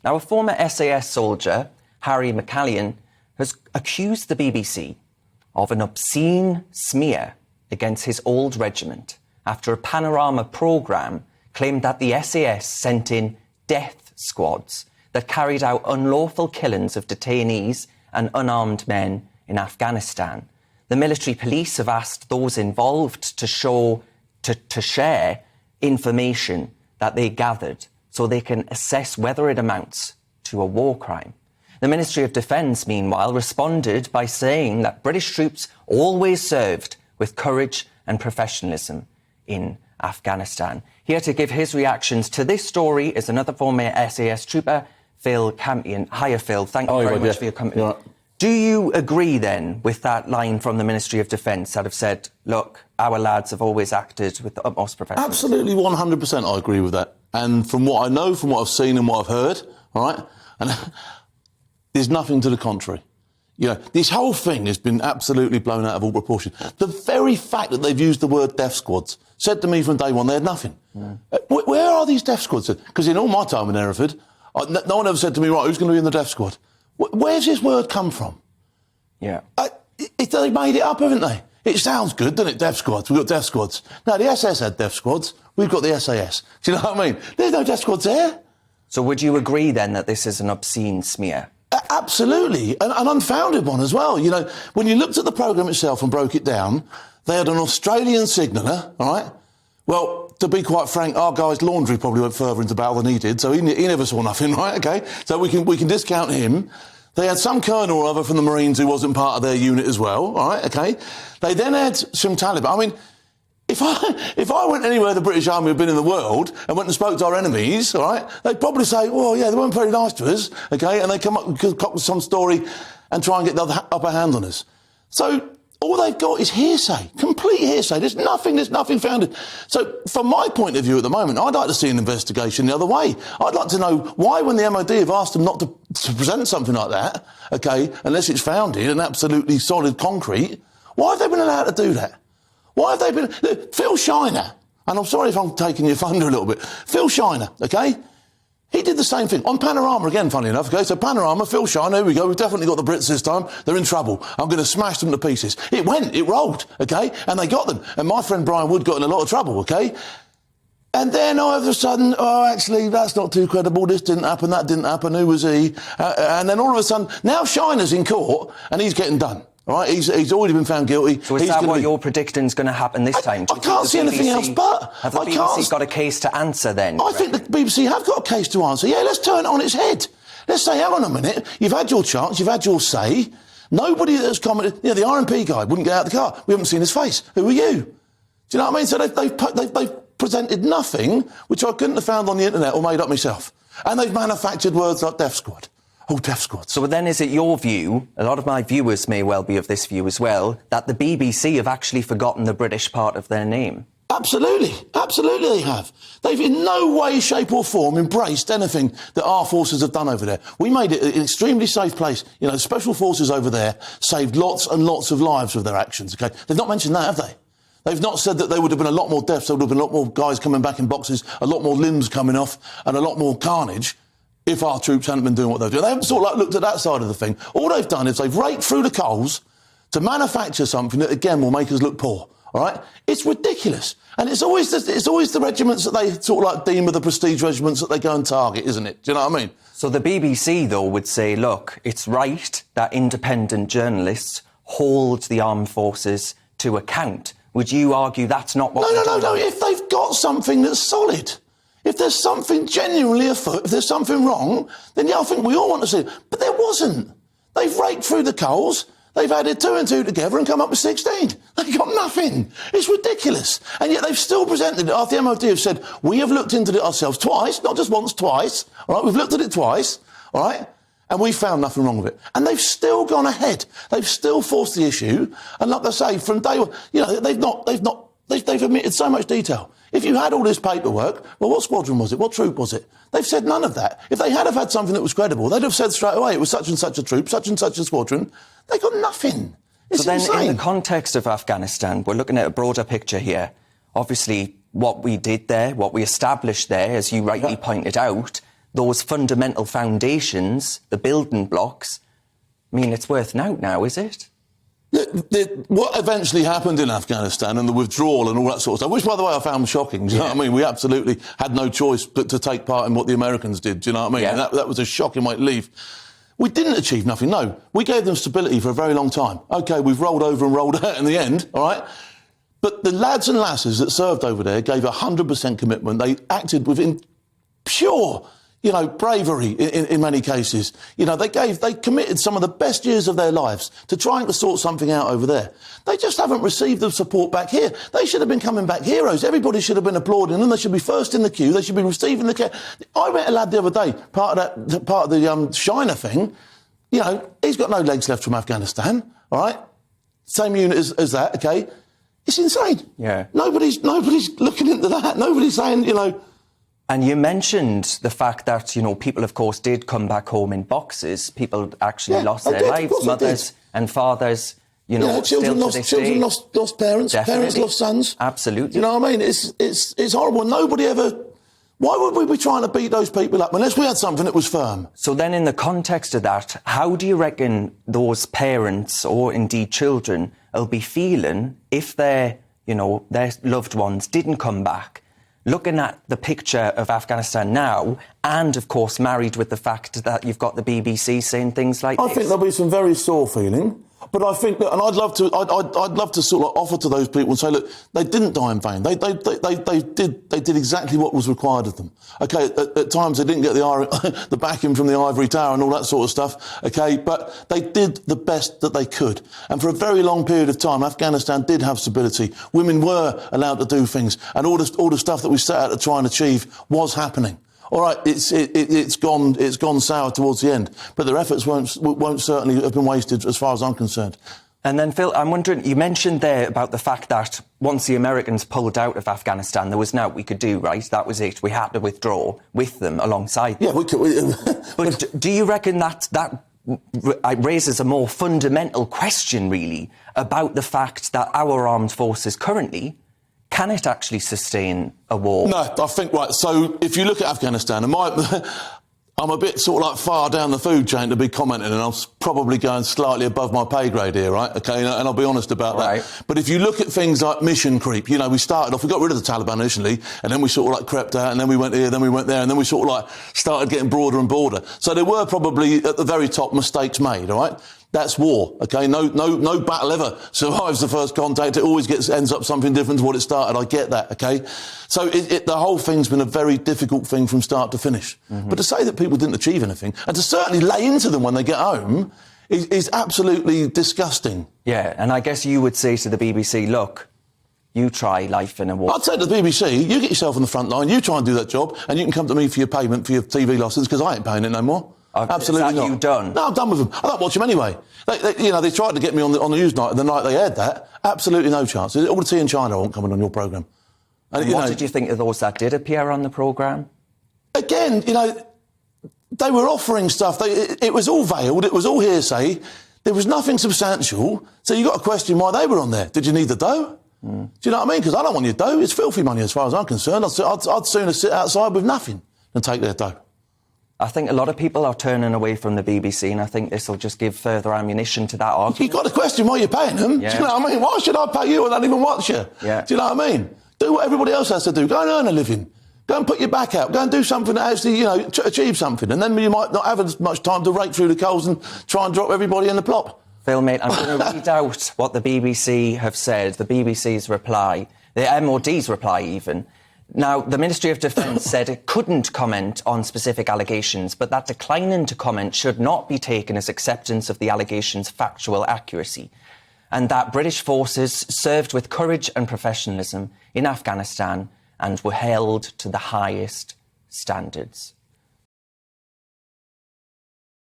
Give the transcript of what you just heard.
Now, a former SAS soldier, Harry McCallion, has accused the BBC of an obscene smear against his old regiment after a Panorama programme claimed that the SAS sent in death squads that carried out unlawful killings of detainees and unarmed men in Afghanistan. The military police have asked those involved to share information that they gathered so they can assess whether it amounts to a war crime. The Ministry of Defence, meanwhile, responded by saying that British troops always served with courage and professionalism in Afghanistan. Here to give his reactions to this story is another former SAS Trooper, Phil Campion. Hiya, Phil. Thank you very much for your company. Yeah. Do you agree, then, with that line from the Ministry of Defence that have said, look, our lads have always acted with the utmost professionalism? Absolutely, 100% I agree with that. And from what I know, from what I've seen and what I've heard, all right, and there's nothing to the contrary. You know, this whole thing has been absolutely blown out of all proportion. The very fact that they've used the word death squads said to me from day one they had nothing. Where are these death squads? Because in all my time in Hereford, no one ever said to me, right, who's going to be in the death squad? Where's this word come from? Yeah. They made it up, haven't they? It sounds good, doesn't it, death squads? We've got death squads. No, the SS had death squads. We've got the SAS. Do you know what I mean? There's no death squads there. So would you agree, then, that this is an obscene smear? Absolutely. An unfounded one as well. You know, when you looked at the programme itself and broke it down, they had an Australian signaller, all right? Well, to be quite frank, our guy's laundry probably went further into battle than he did, so he never saw nothing, right? OK? So we can discount him. They had some colonel or other from the Marines who wasn't part of their unit as well, all right? OK? They then had some Taliban. I mean, if I went anywhere the British Army had been in the world and went and spoke to our enemies, all right, they'd probably say, well, yeah, they weren't very nice to us, OK? And they come up with some story and try and get the upper hand on us. So all they've got is hearsay, complete hearsay. There's nothing founded. So from my point of view at the moment, I'd like to see an investigation the other way. I'd like to know why, when the MOD have asked them not to present something like that, OK, unless it's founded and absolutely solid concrete, why have they been allowed to do that? Why have they been... Phil Shiner, and I'm sorry if I'm taking your thunder a little bit, Phil Shiner, OK? He did the same thing. On Panorama again, funny enough, OK? So Panorama, Phil Shiner, here we go, we've definitely got the Brits this time. They're in trouble. I'm going to smash them to pieces. It rolled, OK? And they got them. And my friend Brian Wood got in a lot of trouble, OK? And then all of a sudden, oh, actually, that's not too credible. This didn't happen, that didn't happen. Who was he? And then all of a sudden, now Shiner's in court and he's getting done. All right, he's already been found guilty. So is that what you're predicting is going to happen this time? I can't see anything else but... Have the BBC got a case to answer then? I think the BBC have got a case to answer. Yeah, let's turn it on its head. Let's say, hang on a minute, you've had your chance, you've had your say. Nobody that's commented... You know, the RMP guy wouldn't get out of the car. We haven't seen his face. Who are you? Do you know what I mean? So they've presented nothing which I couldn't have found on the internet or made up myself. And they've manufactured words like death squad. Oh, death squad. So then is it your view, a lot of my viewers may well be of this view as well, that the BBC have actually forgotten the British part of their name? Absolutely. Absolutely they have. They've in no way, shape or form embraced anything that our forces have done over there. We made it an extremely safe place. You know, special forces over there saved lots and lots of lives with their actions, OK? They've not mentioned that, have they? They've not said that there would have been a lot more deaths, there would have been a lot more guys coming back in boxes, a lot more limbs coming off and a lot more carnage if our troops hadn't been doing what they're doing. They haven't sort of like looked at that side of the thing. All they've done is they've raked through the coals to manufacture something that, again, will make us look poor, all right? It's ridiculous. And it's always the regiments that they sort of like deem are the prestige regiments that they go and target, isn't it? Do you know what I mean? So the BBC, though, would say, look, it's right that independent journalists hold the armed forces to account. Would you argue that's not what they're doing? No. If they've got something that's solid... If there's something genuinely afoot, if there's something wrong, then yeah, I think we all want to see it. But there wasn't. They've raked through the coals, they've added 2 and 2 together and come up with 16. They've got nothing. It's ridiculous. And yet they've still presented it after the MOD have said, we have looked into it ourselves twice, not just once, twice. All right, we've looked at it twice, all right, and we've found nothing wrong with it. And they've still gone ahead. They've still forced the issue. And like I say, from day one, you know, they've omitted so much detail. If you had all this paperwork, well, what squadron was it? What troop was it? They've said none of that. If they had have had something that was credible, they'd have said straight away it was such and such a troop, such and such a squadron. They got nothing. It's so then, insane. in the context of Afghanistan, we're looking at a broader picture here. Obviously, what we did there, what we established there, as you rightly pointed out, those fundamental foundations, the building blocks, I mean, it's worth note now, is it? What eventually happened in Afghanistan and the withdrawal and all that sort of stuff, which, by the way, I found shocking. Do you know what I mean? We absolutely had no choice but to take part in what the Americans did. Do you know what I mean? Yeah. And that was a shocking way to leave. We didn't achieve nothing, no. We gave them stability for a very long time. OK, we've rolled over and rolled out in the end, all right? But the lads and lasses that served over there gave 100% commitment. They acted within pure, bravery in many cases. They committed some of the best years of their lives to trying to sort something out over there. They just haven't received the support back here. They should have been coming back heroes. Everybody should have been applauding them. They should be first in the queue. They should be receiving the care. I met a lad the other day, part of the Shiner thing. He's got no legs left from Afghanistan, all right? Same unit as that, OK? It's insane. Yeah. Nobody's looking into that. Nobody's saying, And you mentioned the fact that, people, of course, did come back home in boxes. People actually lost their lives, mothers and fathers, children lost parents, Definitely. Parents lost sons. Absolutely. You know what I mean? It's horrible. Nobody ever... Why would we be trying to beat those people up unless we had something that was firm? So then in the context of that, how do you reckon those parents or indeed children will be feeling if their loved ones didn't come back? Looking at the picture of Afghanistan now, and of course married with the fact that you've got the BBC saying things like this. I think there'll be some very sore feeling, but I think that, and I'd love to sort of offer to those people and say, look, they didn't die in vain. They did exactly what was required of them. Okay, at times they didn't get the backing from the ivory tower and all that sort of stuff. Okay, but they did the best that they could, and for a very long period of time, Afghanistan did have stability. Women were allowed to do things, and all the stuff that we set out to try and achieve was happening. All right, it's gone sour towards the end, but their efforts won't certainly have been wasted as far as I'm concerned. And then, Phil, I'm wondering, you mentioned there about the fact that once the Americans pulled out of Afghanistan, there was nothing we could do, right? That was it. We had to withdraw with them alongside them. Yeah, we could. But do you reckon that raises a more fundamental question, really, about the fact that our armed forces currently, can it actually sustain a war? No, I think, right, so if you look at Afghanistan, I'm a bit sort of like far down the food chain to be commenting, and I'm probably going slightly above my pay grade here, right? OK, and I'll be honest about that. But if you look at things like mission creep, we started off, we got rid of the Taliban initially, and then we sort of like crept out, and then we went here, then we went there, and then we sort of like started getting broader and broader. So there were probably, at the very top, mistakes made, all right? That's war, OK? No battle ever survives the first contact. It always ends up something different to what it started. I get that, OK? So the whole thing's been a very difficult thing from start to finish. Mm-hmm. But to say that people didn't achieve anything, and to certainly lay into them when they get home, is absolutely disgusting. Yeah, and I guess you would say to the BBC, look, you try life in a war. I'd say to the BBC, you get yourself on the front line, you try and do that job, and you can come to me for your payment for your TV losses, because I ain't paying it no more. Absolutely is that not. You done? No, I'm done with them. I don't watch them anyway. They tried to get me on the news night, the night they aired that. Absolutely no chance. All the tea in China won't come on your programme. And what did you think of those that did appear on the programme? Again, they were offering stuff. It was all veiled. It was all hearsay. There was nothing substantial. So you got to question why they were on there. Did you need the dough? Do you know what I mean? Because I don't want your dough. It's filthy money as far as I'm concerned. I'd sooner sit outside with nothing than take their dough. I think a lot of people are turning away from the BBC, and I think this will just give further ammunition to that argument. You've got to question why you're paying them. Yeah. Do you know what I mean? Why should I pay you? I don't even watch you. Yeah. Do you know what I mean? Do what everybody else has to do. Go and earn a living. Go and put your back out. Go and do something that actually, achieve something. And then you might not have as much time to rake through the coals and try and drop everybody in the plop. Phil, mate, I'm going to read out what the BBC have said, the BBC's reply, the MOD's reply even. Now, the Ministry of Defence said it couldn't comment on specific allegations, but that declining to comment should not be taken as acceptance of the allegations' factual accuracy, and that British forces served with courage and professionalism in Afghanistan and were held to the highest standards.